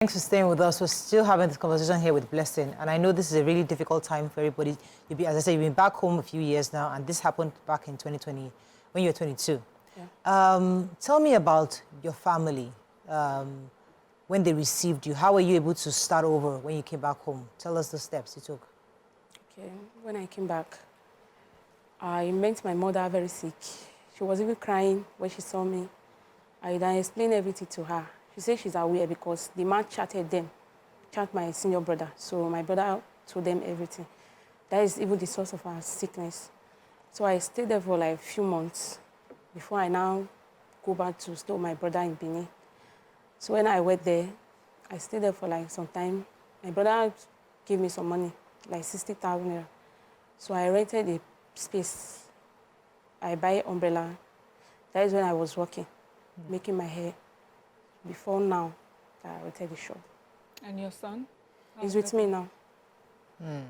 Thanks for staying with us. We're still having this conversation here with Blessing, and I know this is a really difficult time for everybody. As I said, you've been back home a few years now, and this happened back in 2020 when you were 22. Yeah. Tell me about your family when they received you. How were you able to start over when you came back home? Tell us the steps you took. Okay, when I came back, I met my mother very sick. She was even crying when she saw me. I then explained everything to her. She said she's aware because the man chatted my senior brother. So my brother told them everything. That is even the source of our sickness. So I stayed there for like a few months before I now go back to stay with my brother in Benin. So when I went there, I stayed there for like some time. My brother gave me some money, like 60,000 naira. So I rented a space. I buy umbrella. That is when I was working, making my hair. Before now, I rented the shop. And your son? He's with me now.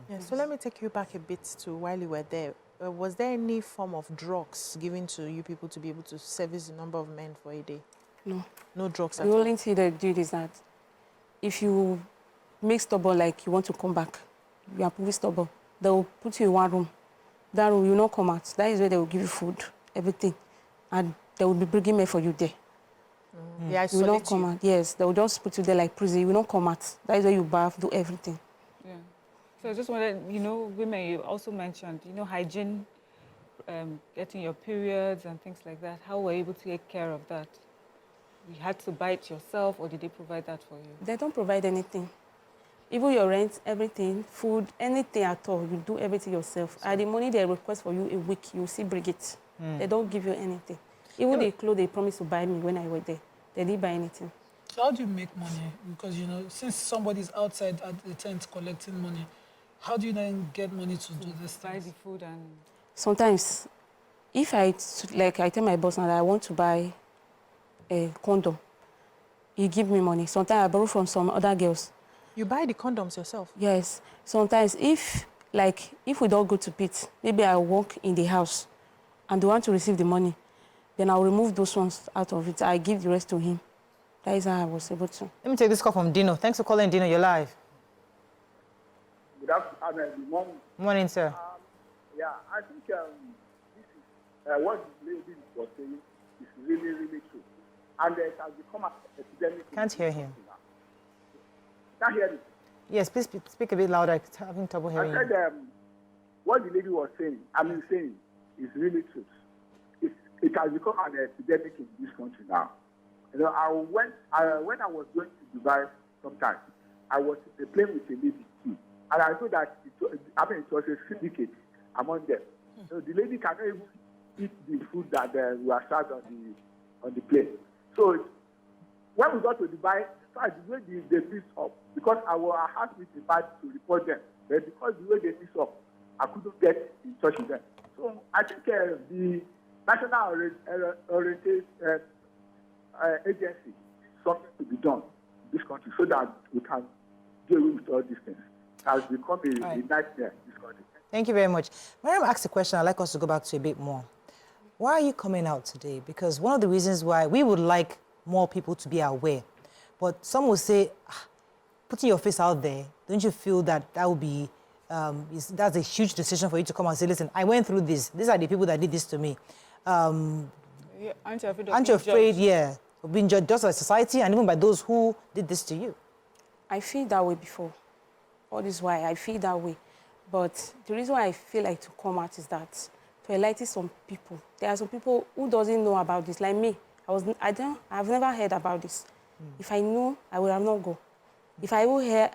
Yeah, so let me take you back a bit to while you were there. Was there any form of drugs given to you people to be able to service the number of men for a day? No. No drugs at The all? only thing they did is that if you make stubborn, like you want to come back, you are pretty stubborn, they will put you in one room. That room, you will not come out. That is where they will give you food, everything. And they will be bringing me for you there. Yeah, You will not come out. Yes, they will just put you there like prison. You will not come out. That is where you bath, do everything. Yeah. So I just wanted, women, you also mentioned, hygiene, getting your periods and things like that. How were you able to take care of that? You had to buy it yourself, or did they provide that for you? They don't provide anything. Even your rent, everything, food, anything at all, you do everything yourself. And the money they request for you a week, you see bring it. They don't give you anything. Even the clothes they promised to buy me when I went there, they didn't buy anything. So how do you make money? Because, since somebody's outside at the tent collecting money, how do you then get money to do this Buy things? the food and... Sometimes, if I tell my boss now that I want to buy a condom, he give me money. Sometimes I borrow from some other girls. You buy the condoms yourself? Yes. Sometimes if we don't go to pit, maybe I work in the house and they want to receive the money, then I'll remove those ones out of it. I give the rest to him. That is how I was able to. Let me take this call from Dino. Thanks for calling, Dino. You're live. Good afternoon. Good morning. Morning, sir. Yeah, I think this is what the lady was saying is really, really true. And it has become an epidemic. Can't hear him. Can't hear me? Yes, please speak a bit louder. I'm having trouble hearing I you. said what the lady was saying, saying, is really true. It has become an epidemic in this country now. When I was going to Dubai sometime, I was in a plane with a lady too. And I know that it was a syndicate among them. So the lady cannot even eat the food that we are served on the plane. So when we got to Dubai, the way they mix up, because I asked me to report them, but because the way they mix up, I couldn't get in touch with them. So I think the National Orientation Agency, something to be done in this country so that we can deal with all these things. It has become a nightmare in this country. Thank you very much. Mariam asked a question I'd like us to go back to a bit more. Why are you coming out today? Because one of the reasons why we would like more people to be aware, but some will say, putting your face out there, don't you feel that would be, that's a huge decision for you to come and say, listen, I went through this. These are the people that did this to me. Aren't you afraid, of being judged just by society and even by those who did this to you? I feel that way before. All this why I feel that way. But the reason why I feel like to come out is that to enlighten some people. There are some people who doesn't know about this, like me. I've never heard about this. If I knew, I would have not go. If I will hear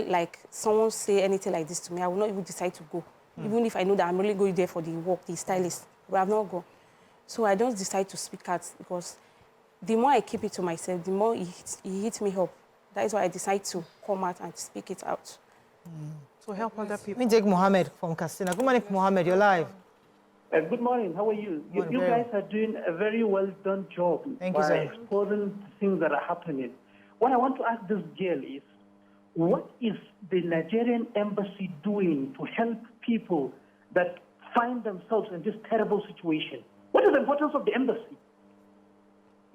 like someone say anything like this to me, I will not even decide to go. Even if I know that I'm really going there for the work, the stylist, I would have not go. So I don't decide to speak out because the more I keep it to myself, the more it hits me up. That is why I decide to come out and speak it out. To help other people. Let me take Mohammed from Castina. Good morning, Mohammed. You're live. Good morning. How are you? You guys are doing a very well done job by exposing things that are happening. What I want to ask this girl is, what is the Nigerian embassy doing to help people that find themselves in this terrible situation? What is the importance of the embassy?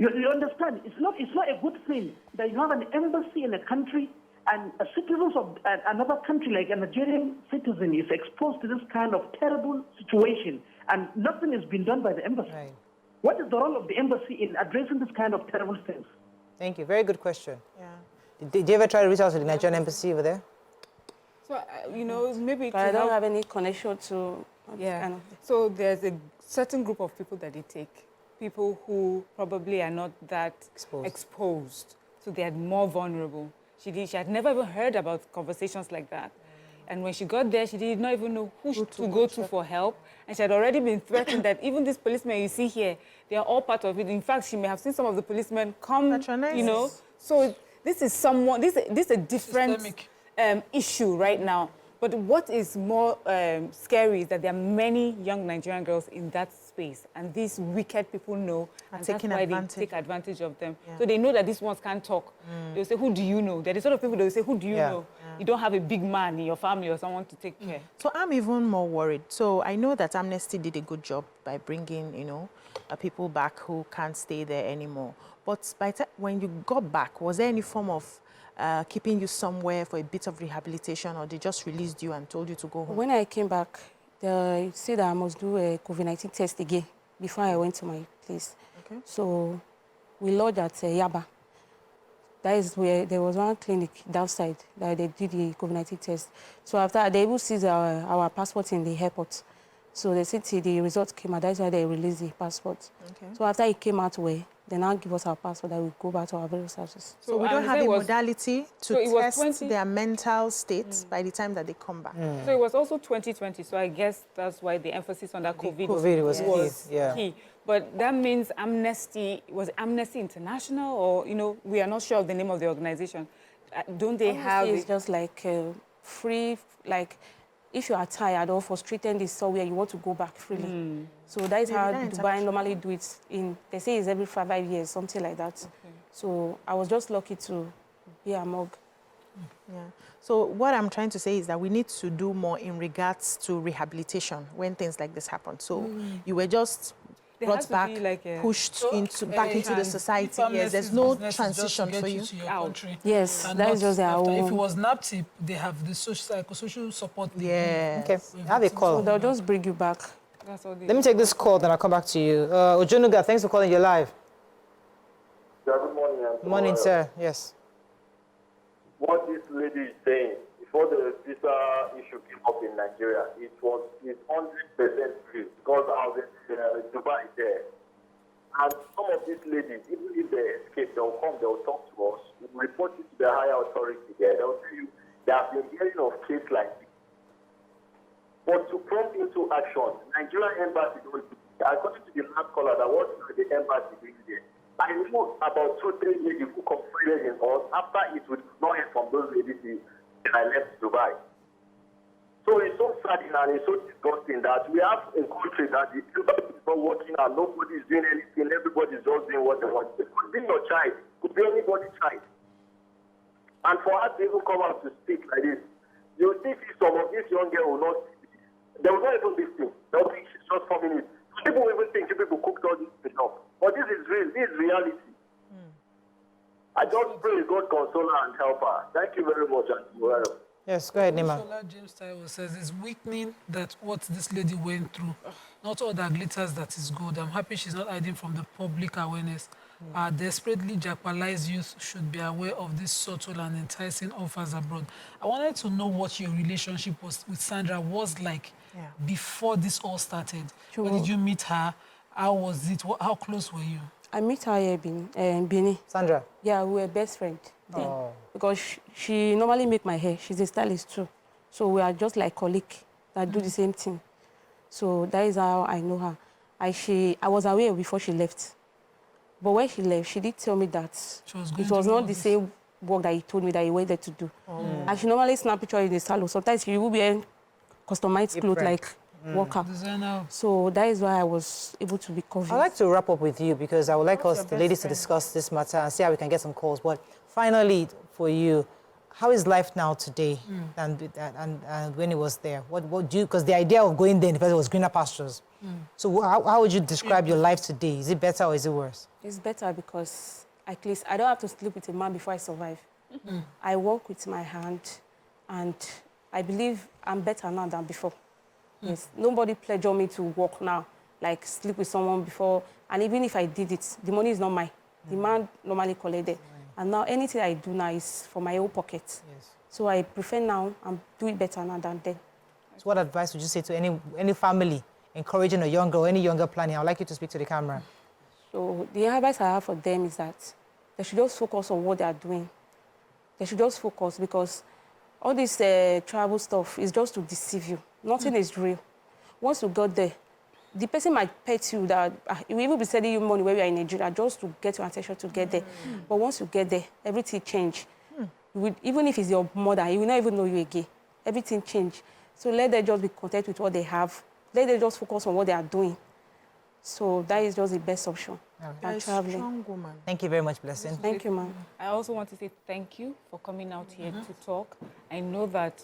You understand? It's not a good thing that you have an embassy in a country and a citizen of another country, like a Nigerian citizen, is exposed to this kind of terrible situation, and nothing has been done by the embassy. Right. What is the role of the embassy in addressing this kind of terrible things? Thank you. Very good question. Yeah. Did you ever try to reach out to the Nigerian embassy over there? So, you know, maybe... But I don't have any connection to... Yeah. So there's a certain group of people that they take. People who probably are not that exposed. So they are more vulnerable. She had never even heard about conversations like that. And when she got there, she did not even know who to go to for help. And she had already been threatened that even these policemen you see here, they are all part of it. In fact, she may have seen some of the policemen come, you know. So this is this is a different issue right now. But what is more scary is that there are many young Nigerian girls in that space, and these wicked people know, and that's why they take advantage of them. Yeah. So they know that these ones can't talk. They'll say, who do you know? There are sort of people that will say, who do you know? You don't have a big man in your family or someone to take care. So I'm even more worried. So I know that Amnesty did a good job by bringing, you know, people back who can't stay there anymore. But when you got back, was there any form of keeping you somewhere for a bit of rehabilitation, or they just released you and told you to go home? When I came back, they said that I must do a COVID-19 test again before I went to my place. Okay. So we lodged at Yaba. That is where there was one clinic downside that they did the COVID-19 test. So after they will see our passport in the airport. So they said the results came out. That's why they released the passport. Okay. So after it came out, they now give us our passport that we go back to our various houses. So we don't have a modality to test their mental state by the time that they come back. So it was also 2020. So I guess that's why the emphasis on that COVID was key. But that means Amnesty, was Amnesty International, or, you know, we are not sure of the name of the organization. Don't they have... It's just like free, like... If you are tired or frustrated in this somewhere, you want to go back freely. So that is how Dubai normally do it. They say it's every 5 years, something like that. Okay. So I was just lucky to be among. Yeah. So what I'm trying to say is that we need to do more in regards to rehabilitation when things like this happen. So you were just brought back, pushed back into the society. Yes, there's no transition for you. Yes, that is just our own. If it was NAPTIP, they have the social support. Yeah. Okay, I have a call. So they'll just bring you back. That's all. Let me take this call, then I'll come back to you. Ojonuga, thanks for calling. You're live. Yeah, good morning. Good morning, sir. Yes. What this lady is saying, before the visa issue came up in Nigeria, it's 100% free because I was in Dubai there. And some of these ladies, even if they escape, they'll come, they'll talk to us, we'll report it to the higher authority there. They'll tell you they have been hearing of cases like this. But to prompt into action, Nigerian embassy, according to the last caller that was the embassy doing there, I know about 2-3 ladies who confided in us after it would not hear from those ladies and I left Dubai. So it's so sad and it's so disgusting that we have a country that the embassy is not working and nobody is doing anything, everybody is just doing what they want. It could be your child, it could be anybody's child. And for us to even come out to speak like this, you see some of these young girls will not, they will not even listen. They'll think she's just 4 minutes. People will even think people cooked all this stuff. But this is real, this is reality. I just pray God console her and help her. Thank you very much, and yes, go ahead, Nima. James Taiwo says it's weakening that what this lady went through. Not all that glitters that is good. I'm happy she's not hiding from the public awareness. Desperately Japanese youth should be aware of these subtle and enticing offers abroad. I wanted to know what your relationship with Sandra was like before this all started. Sure. When did you meet her? How was it? How close were you? I met her here in Benin. Sandra? Yeah, we were best friends. Because she normally make my hair. She's a stylist too. So we are just like colleagues that do the same thing. So that is how I know her. I was aware before she left. But when she left, she did tell me that it was not the same work that he told me that he wanted to do. And she normally snap pictures in the salon. Sometimes she will be customized clothes like worker. So that is why I was able to be convinced. I'd like to wrap up with you because I would like us, the ladies, to discuss this matter and see how we can get some calls. But finally, for you, how is life now today and when it was there? What do you, because the idea of going there in the first was greener pastures. So how would you describe your life today? Is it better or is it worse? It's better because at least I don't have to sleep with a man before I survive. I work with my hand, and I believe I'm better now than before. Yes, nobody pleasure me to work now, like sleep with someone before. And even if I did it, the money is not mine. The man normally collected. And now anything I do now is for my own pocket. Yes. So I prefer now and do it better now than then. So what advice would you say to any family encouraging a young girl, any younger planning? I would like you to speak to the camera. So the advice I have for them is that they should just focus on what they are doing. They should just focus, because all this travel stuff is just to deceive you. Nothing is real. Once you got there, the person might pet you that he will even be sending you money when you are in Nigeria just to get your attention to get there. But once you get there, everything change. Even if it's your mother, he will not even know you again. Everything change. So let them just be content with what they have. Let them just focus on what they are doing. So that is just the best option. Than traveling. Strong woman. Thank you very much, Blessing. Thank you, ma'am. I also want to say thank you for coming out here to talk. I know that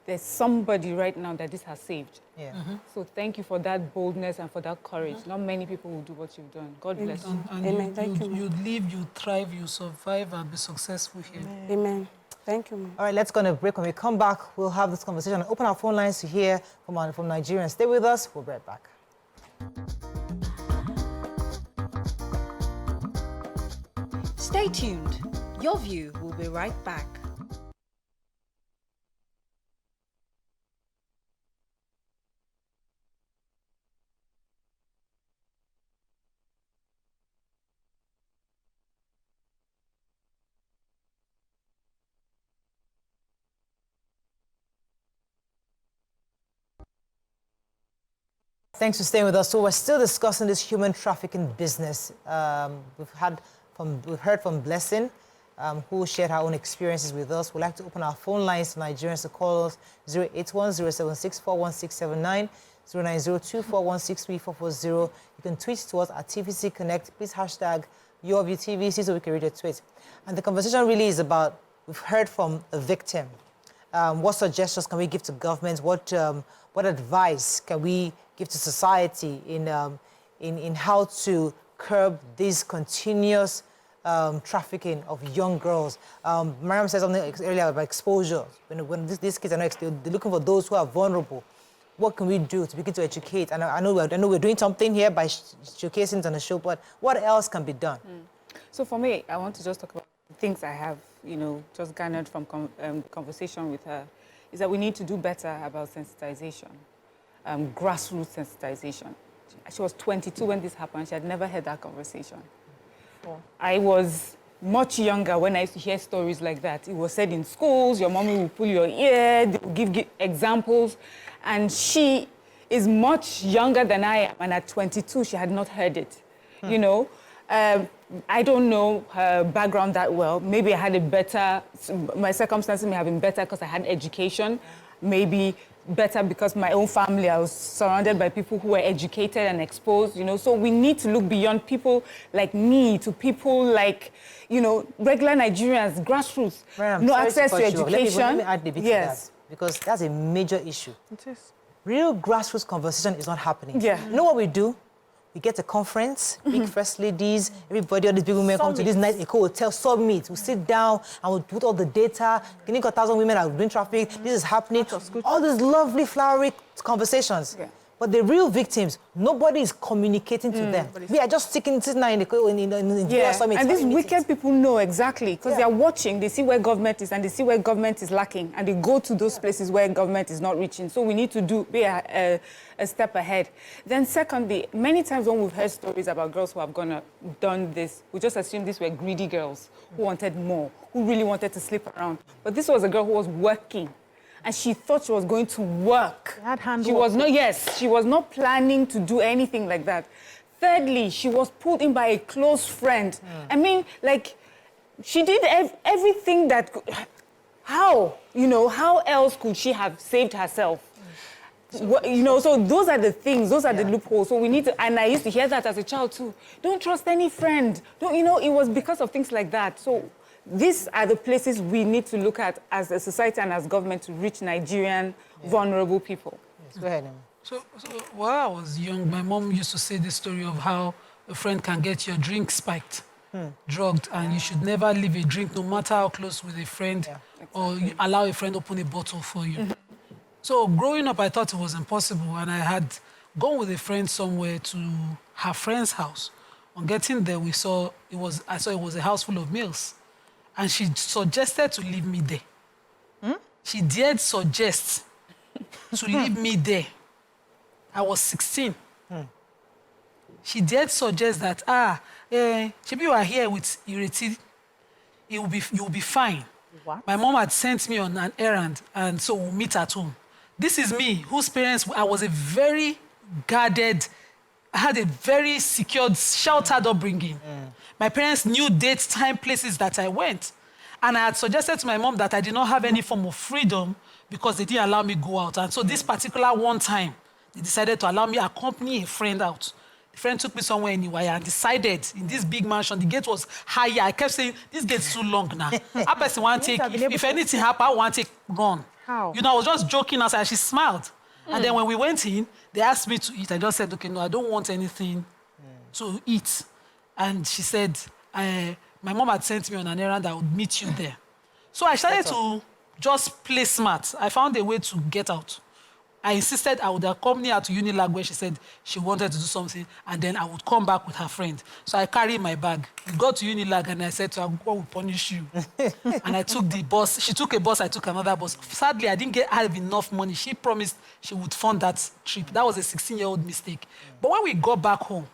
there's somebody right now that this has saved. Yeah. So thank you for that boldness and for that courage. Not many people will do what you've done. God bless you. And Amen. Thank you. You live, you thrive, you survive, and be successful here. Amen. Thank you, ma'am. All right, let's go on a break. When we come back, we'll have this conversation and open our phone lines to hear from Nigerians. Stay with us. We'll be right back. Stay tuned. Your View will be right back. Thanks for staying with us. So we're still discussing this human trafficking business. We've heard from Blessing, who shared her own experiences with us. We'd like to open our phone lines to Nigerians to call us 081-076-41679, 0902-416-3440. You can tweet to us at TVC Connect. Please hashtag YourViewTVC so we can read your tweet. And the conversation really is about, we've heard from a victim. What suggestions can we give to government? What advice can we give to society in how to curb this continuous trafficking of young girls? Mariam said something earlier about exposure. When these kids are not, they're looking for those who are vulnerable. What can we do to begin to educate? And I know we're doing something here by showcasing it on the show, but what else can be done? So for me, I want to just talk about the things I have, just garnered from conversation with her, is that we need to do better about sensitization, grassroots sensitization. She was 22 when this happened. She had never heard that conversation. I was much younger when I used to hear stories like that. It was said in schools, your mommy will pull your ear, they will give examples. And she is much younger than I am. And at 22, she had not heard it, I don't know her background that well. Maybe I had my circumstances may have been better because I had education. Maybe better because my own family, I was surrounded by people who were educated and exposed, So we need to look beyond people like me to people like, regular Nigerians, grassroots, no access to education. Let me add a bit to that, because that's a major issue. It is. Real grassroots conversation is not happening. Yeah. You know what we do? We get a conference, big first ladies, everybody, all these big women come to this nice eco-hotel summit. We sit down and we put all the data. Can you got 1,000 women are doing traffic? This is happening. All these lovely, flowery conversations. Yeah. But the real victims, nobody is communicating to them. We are just sitting now in the summit. And these wicked people know exactly, because they are watching, they see where government is, and they see where government is lacking, and they go to those places where government is not reaching. So we need to be a step ahead. Then secondly, many times when we've heard stories about girls who have done this, we just assume these were greedy girls who wanted more, who really wanted to sleep around. But this was a girl who was working. And she thought she was going to work. She was not planning to do anything like that. Thirdly, she was pulled in by a close friend. I mean, she did everything that could. How else could she have saved herself? So those are the things, those are the loopholes. So we need to, and I used to hear that as a child too. Don't trust any friend. It was because of things like that. So these are the places we need to look at as a society and as government to reach Nigerian vulnerable people. Yes, go ahead, Emma. So while I was young, my mom used to say the story of how a friend can get your drink spiked, drugged, and you should never leave a drink, no matter how close with a friend, or you allow a friend open a bottle for you. So growing up, I thought it was impossible, and I had gone with a friend somewhere to her friend's house. On getting there, I saw it was a house full of males, and she suggested to leave me there. She dared suggest to leave me there. I was 16. She dared suggest that, maybe you are here with Ireti, you will be fine. What? My mom had sent me on an errand, and so we'll meet at home. This is me, whose parents, I was a very guarded, I had a very secured, sheltered upbringing. My parents knew dates, time, places that I went. And I had suggested to my mom that I did not have any form of freedom because they didn't allow me go out. And so this particular one time, they decided to allow me to accompany a friend out. The friend took me somewhere in Iwaya and decided in this big mansion, the gate was higher. I kept saying, this gate's too long now. I person want to take, if anything happen, I want to take run. How? You know, I was just joking outside. She smiled. And then when we went in, they asked me to eat. I just said, okay, no, I don't want anything to eat. And she said, my mom had sent me on an errand that I would meet you there. So I started to just play smart. I found a way to get out. I insisted I would accompany her to Unilag where she said she wanted to do something, and then I would come back with her friend. So I carried my bag. We got to Unilag, and I said to her, God will punish you. And I took the bus. She took a bus, I took another bus. Sadly, I didn't have enough money. She promised she would fund that trip. That was a 16-year-old mistake. But when we got back home,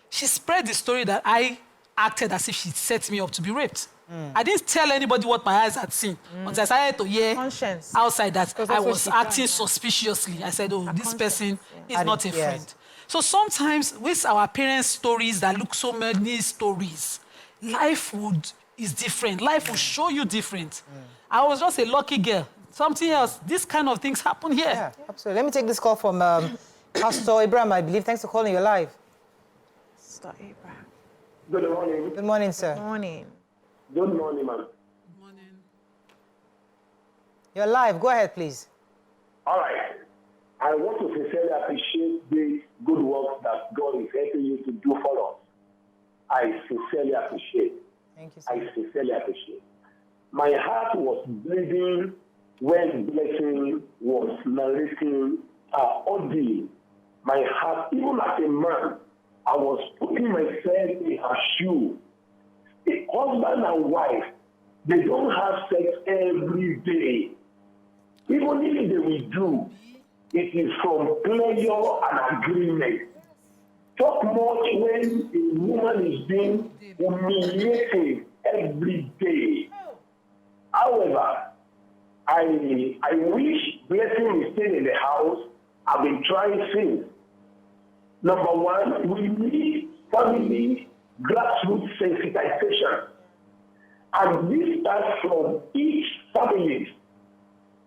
she spread the story that I acted as if she set me up to be raped. I didn't tell anybody what my eyes had seen. Until I started to hear outside that I was acting suspiciously. I said, oh, this person is not a friend. So sometimes with our parents' stories that look so many stories, life is different. Life will show you different. I was just a lucky girl. Something else, this kind of things happen here. Yeah, absolutely. Let me take this call from Pastor Abraham, I believe. Thanks for calling. You're live. Pastor Abraham. Good morning. Good morning, sir. Good morning. Good morning, ma'am. Good morning. You're live. Go ahead, please. All right. I want to sincerely appreciate the good work that God is helping you to do for us. I sincerely appreciate. Thank you, sir. I sincerely appreciate. My heart was bleeding when Blessing was narrating her ordeal. My heart, even as a man, I was putting myself in her shoe. A husband and wife, they don't have sex every day. Even if they will do, it is from pleasure and agreement. Talk much when a woman is being humiliated every day. However, I wish Blessing is staying in the house. I've been trying since. Number one, we need family grassroots sensitization. And this starts from each family.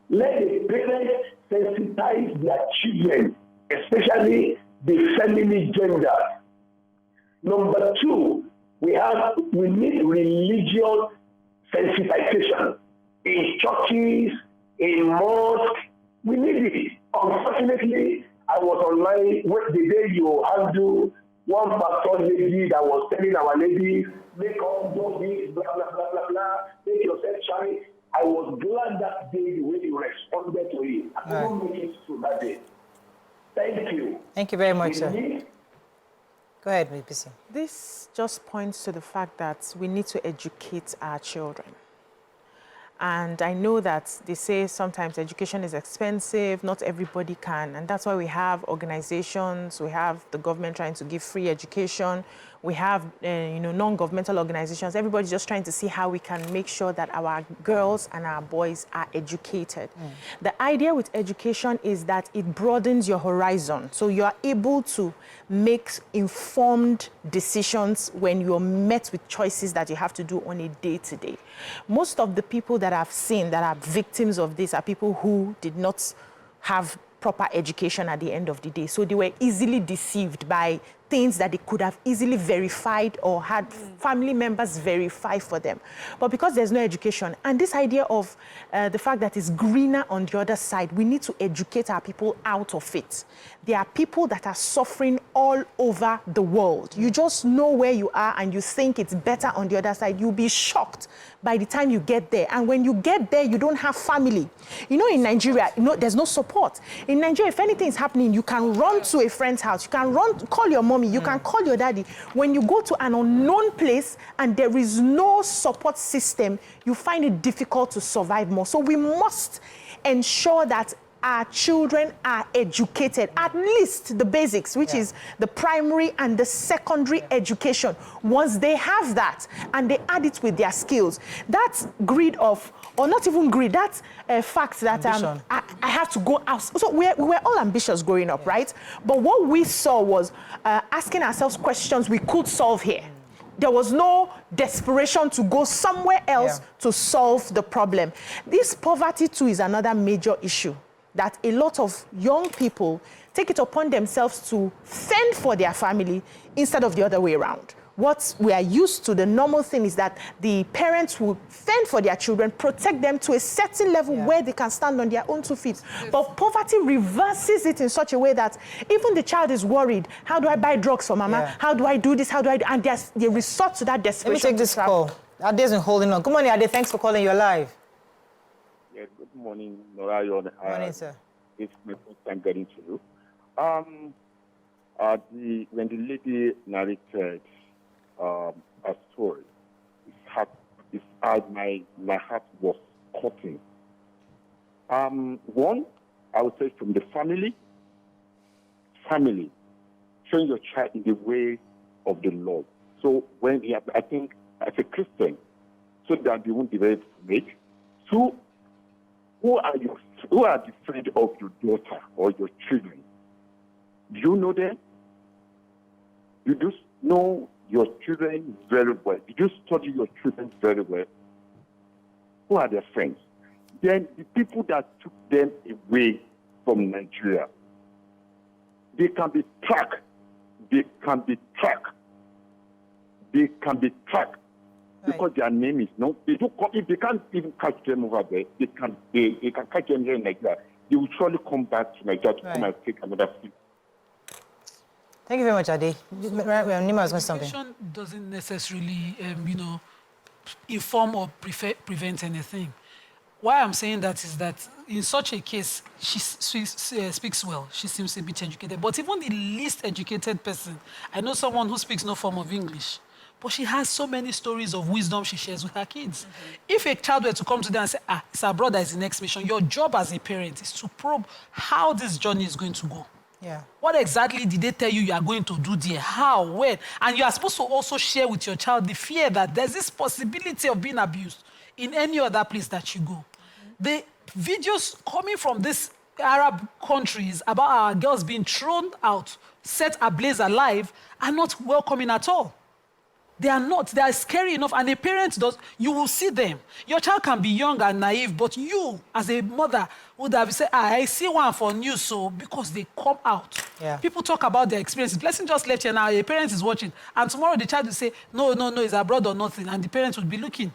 Let the parents sensitize their children, especially the feminine gender. Number two, we need religious sensitization in churches, in mosques. We need it. Unfortunately, I was online the day you handle one pastor lady that was telling our ladies, make all do this, blah, blah, blah, blah, blah, make yourself shy. I was glad that day the way you responded to it. I couldn't make it through that day. Thank you. Thank you very much, sir. Go ahead, VPC. This just points to the fact that we need to educate our children. And I know that they say sometimes education is expensive, not everybody can. And that's why we have organizations, we have the government trying to give free education, we have non-governmental organizations. Everybody's just trying to see how we can make sure that our girls and our boys are educated. The idea with education is that it broadens your horizon. So you're able to make informed decisions when you're met with choices that you have to do on a day-to-day. Most of the people that I've seen that are victims of this are people who did not have proper education at the end of the day. So they were easily deceived by things that they could have easily verified or had family members verify for them. But because there's no education, and this idea of the fact that it's greener on the other side, we need to educate our people out of it. There are people that are suffering all over the world. You just know where you are and you think it's better on the other side. You'll be shocked by the time you get there. And when you get there, you don't have family. You know, in Nigeria, there's no support. In Nigeria, if anything is happening, you can run to a friend's house. You can call your mommy. You can call your daddy. When you go to an unknown place and there is no support system, you find it difficult to survive more. So we must ensure that our children are educated, at least the basics, which is the primary and the secondary education. Once they have that and they add it with their skills, that's greed of, or not even greed, that's a fact that I have to go out. So we were all ambitious growing up, right? But what we saw was asking ourselves questions we could solve here. There was no desperation to go somewhere else to solve the problem. This poverty too is another major issue, that a lot of young people take it upon themselves to fend for their family instead of the other way around. What we are used to, the normal thing is that the parents will fend for their children, protect them to a certain level where they can stand on their own 2 feet. But poverty reverses it in such a way that even the child is worried. How do I buy drugs for mama? How do I do this? How do I do? And they resort to that desperation. Let me take this call. Ade isn't holding on. Good morning, Ade. Thanks for calling. You're live. Yeah, good morning, Nora. Good morning, sir. It's my first time getting to you. When the lady narrated a story, my heart was cutting. One, I would say from the family, train your child in the way of the Lord. So I think as a Christian, so that they won't be very afraid. Two, who are the friends of your daughter or your children? Do you know them? You just know your children very well. You just study your children very well. Who are their friends? Then the people that took them away from Nigeria, they can be tracked. Because their name is known. If they can't even catch them over there, they can catch them here in Nigeria. They will surely come back to Nigeria to come and take another field. Thank you very much, Ade. Nima was going to say something. Education doesn't necessarily, inform or prevent anything. Why I'm saying that is that in such a case, she speaks well. She seems a bit educated. But even the least educated person, I know someone who speaks no form of English, but she has so many stories of wisdom she shares with her kids. If a child were to come to them and say, it's our brother is the next mission, your job as a parent is to probe how this journey is going to go. Yeah. What exactly did they tell you are going to do there? How? When? And you are supposed to also share with your child the fear that there's this possibility of being abused in any other place that you go. The videos coming from these Arab countries about our girls being thrown out, set ablaze alive, are not welcoming at all. They are not. They are scary enough. And a parent you will see them. Your child can be young and naive, but you, as a mother, would have said, I see one for news, so because they come out. Yeah. People talk about their experiences. Blessing just left here now. A parent is watching. And tomorrow the child will say, no, it's abroad or nothing. And the parent will be looking.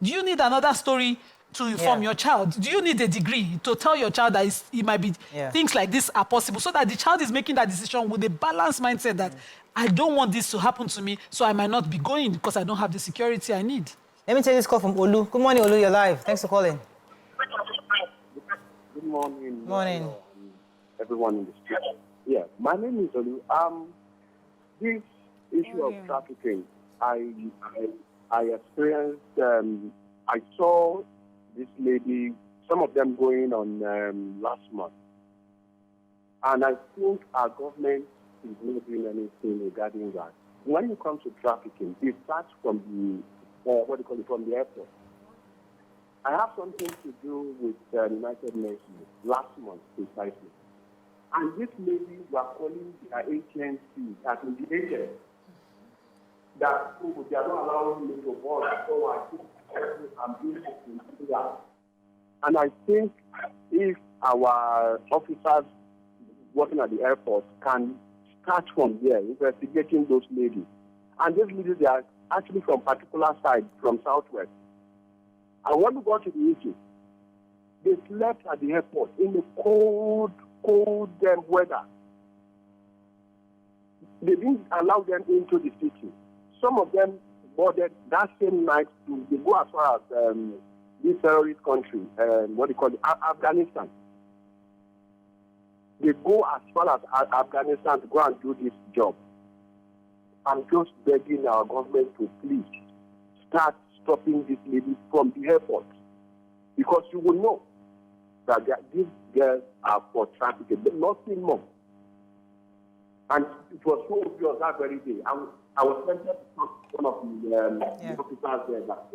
Do you need another story to inform your child? Do you need a degree to tell your child that it might be things like this are possible, so that the child is making that decision with a balanced mindset that I don't want this to happen to me, so I might not be going because I don't have the security I need. Let me take this call from Olu. Good morning, Olu. You're live. Thanks for calling. Good morning. Morning. Everyone in the street. Yeah, my name is Olu. This issue of trafficking, I experienced. I saw this lady, some of them going on last month, and I think our government is not doing anything regarding that. When it comes to trafficking, it starts from from the airport. I have something to do with the United Nations last month precisely. And this lady was calling their agency as in the agent that they are not allowing me to board, so I think I'm doing that. And I think if our officers working at the airport can start from there, investigating those ladies. And these ladies, they are actually from particular side, from Southwest. And when we got to the issue, they slept at the airport in the cold weather. They didn't allow them into the city. Some of them boarded that same night they go as far as this terrorist country, Afghanistan. They go as far as Afghanistan to go and do this job. I'm just begging our government to please start stopping these ladies from the airport, because you will know that these girls are for trafficking, but nothing more. And it was so obvious that very day. I was tempted to talk to one of the officers there that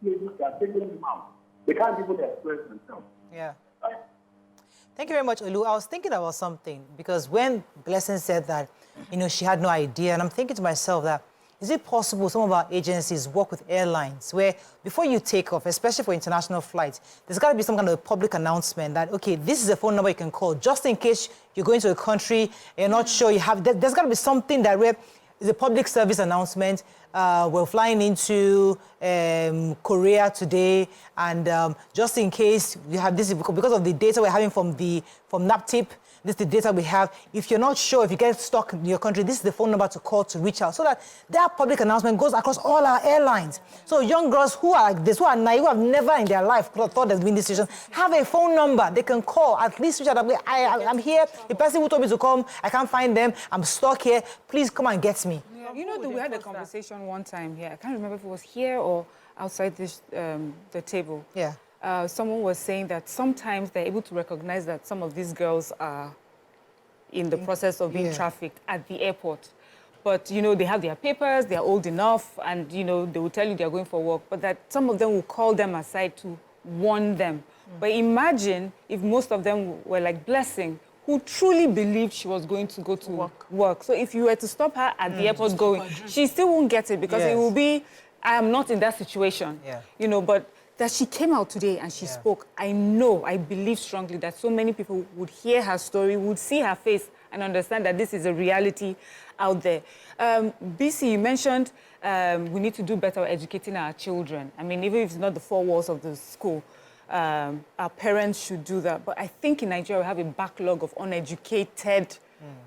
these ladies are taking them out. They can't even express themselves. Yeah. Thank you very much, Olu. I was thinking about something, because when Blessing said that, she had no idea, and I'm thinking to myself that, is it possible some of our agencies work with airlines where before you take off, especially for international flights, there's got to be some kind of public announcement that, okay, this is a phone number you can call just in case you're going to a country, you're not sure you have, there's got to be something that is a public service announcement. We're flying into Korea today, and just in case we have this, because of the data we're having from NAPTIP, this is the data we have. If you're not sure if you get stuck in your country, this is the phone number to call to reach out, so that public announcement goes across all our airlines. So young girls who are like this, who are naive, who have never in their life thought there's been this situation, have a phone number they can call, at least reach out. I'm here, the person who told me to come, I can't find them, I'm stuck here, please come and get me. Yeah, we had a conversation one time here. I can't remember if it was here or outside this, the table. Yeah. Someone was saying that sometimes they're able to recognize that some of these girls are in the process of being trafficked at the airport. But, they have their papers, they're old enough, and, they will tell you they're going for work, but that some of them will call them aside to warn them. But imagine if most of them were like Blessing, who truly believed she was going to go to work. So if you were to stop her at the airport going, she still won't get it, because it will be, I am not in that situation. Yeah. But that she came out today and she spoke, I believe strongly that so many people would hear her story, would see her face and understand that this is a reality out there. BC, you mentioned we need to do better educating our children. I mean, even if it's not the four walls of the school, our parents should do that. But I think in Nigeria we have a backlog of uneducated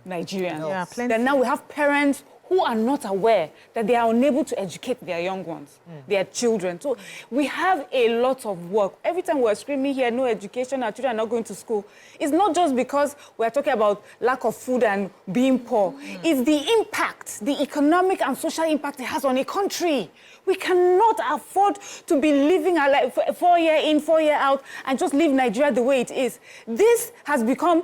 Nigerians. Yeah, plenty. Then now we have parents who are not aware that they are unable to educate their young ones, their children. So we have a lot of work. Every time we're screaming here, no education, our children are not going to school, it's not just because we're talking about lack of food and being poor. It's the impact, the economic and social impact it has on a country. We cannot afford to be living our life 4 year in, 4 year out, and just leave Nigeria the way it is. This has become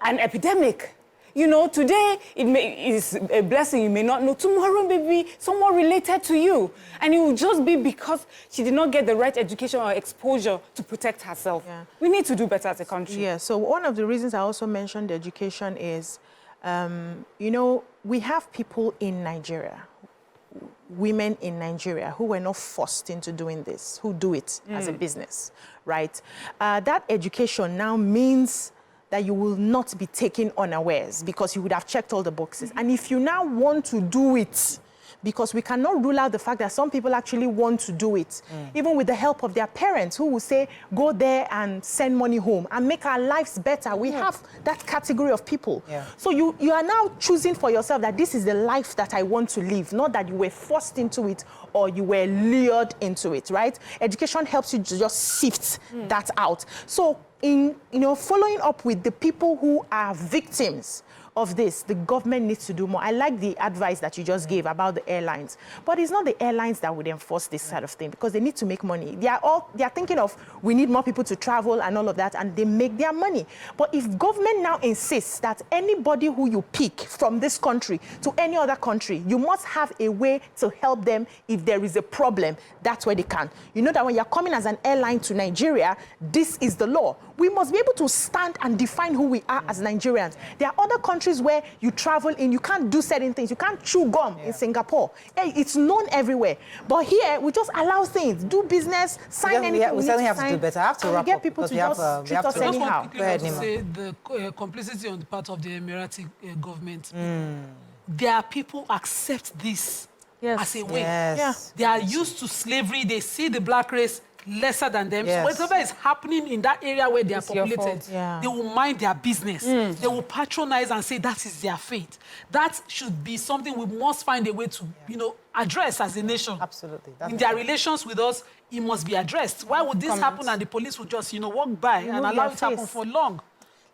an epidemic. Today is a Blessing you may not know. Tomorrow may be someone related to you. And it will just be because she did not get the right education or exposure to protect herself. Yeah. We need to do better as a country. Yeah, so one of the reasons I also mentioned education is, we have people in Nigeria, women in Nigeria who were not forced into doing this, who do it as a business, right? That education now means that you will not be taken unawares because you would have checked all the boxes. And if you now want to do it, because we cannot rule out the fact that some people actually want to do it, even with the help of their parents who will say, go there and send money home and make our lives better. We have that category of people. Yeah. So you are now choosing for yourself that this is the life that I want to live, not that you were forced into it or you were lured into it, right? Education helps you to just sift that out. So in following up with the people who are victims of this, the government needs to do more. I like the advice that you just gave about the airlines, but it's not the airlines that would enforce this sort of thing, because they need to make money. They are thinking of, we need more people to travel and all of that, and they make their money. But if government now insists that anybody who you pick from this country to any other country, you must have a way to help them if there is a problem, that's where they can. You know that when you're coming as an airline to Nigeria, this is the law. We must be able to stand and define who we are as Nigerians. There are other countries countries where you travel in, you can't do certain things. You can't chew gum in Singapore. Hey, it's known everywhere. But here, we just allow things, do business, sign anything. We certainly have to do better. I have to wrap get up people because to we have just treat us I just anyhow. want quickly to say the complicity on the part of the Emirati government. Their people accept this as a way. Yes. They are used to slavery. They see the black race lesser than them. So whatever is happening in that area where they are populated, they will mind their business. They will patronize and say that is their fate. That should be something we must find a way to, you know, address as a nation. Absolutely. In their relations with us, it must be addressed. Why would this happen and the police would just, you know, walk by and allow it to happen for long?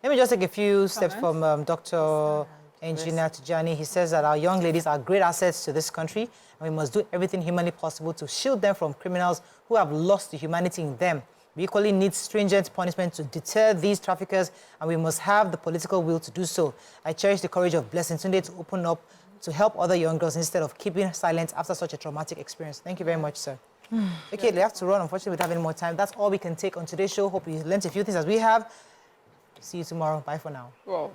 Let me just take a few steps from Dr. Engineer Tijani. He says that our young ladies are great assets to this country, and we must do everything humanly possible to shield them from criminals who have lost the humanity in them. We equally need stringent punishment to deter these traffickers, and we must have the political will to do so. I cherish the courage of Blessing Tunde to open up to help other young girls instead of keeping silent after such a traumatic experience. Thank you very much, sir. Okay, we have to run. Unfortunately, we don't have any more time. That's all we can take on today's show. Hope you learned a few things as we have. See you tomorrow. Bye for now. Wow.